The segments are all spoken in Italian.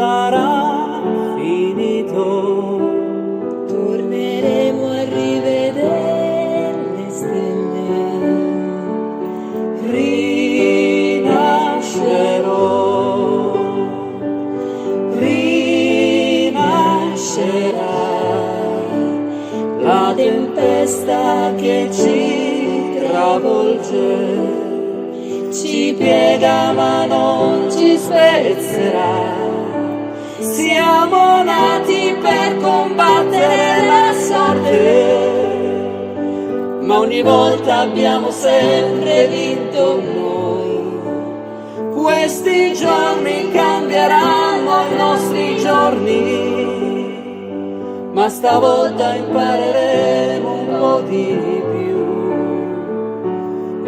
sarà finito. Torneremo a rivedere le stelle. Rinascerò, rinascerà la tempesta che ci travolge, ci piega ma non ci spezzerà. Siamo nati per combattere la sorte, ma ogni volta abbiamo sempre vinto noi. Questi giorni cambieranno i nostri giorni, ma stavolta impareremo un po' di più.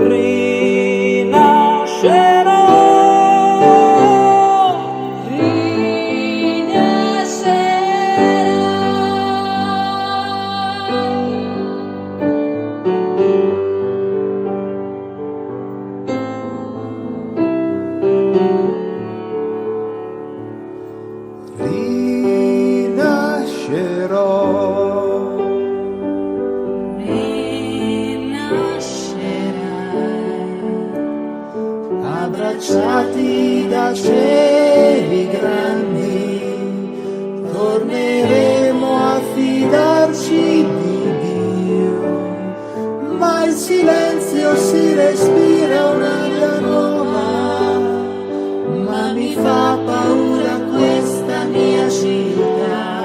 Rinascerò, abbracciati da cieli grandi, torneremo a fidarci di Dio, ma il silenzio si respira un'aria nuova, ma mi fa paura questa mia città.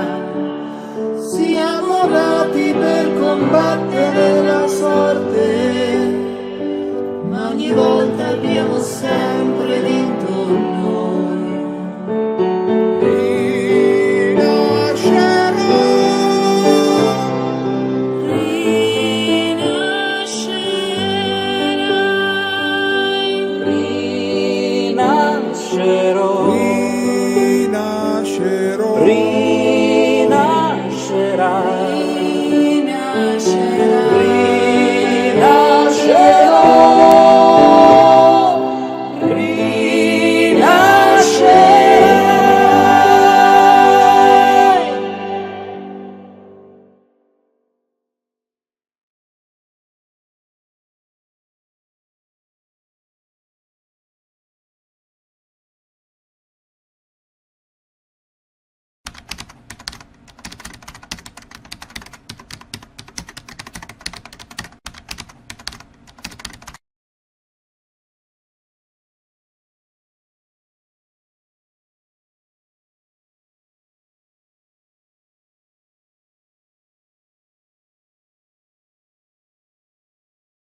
Siamo nati per combattere la sorte,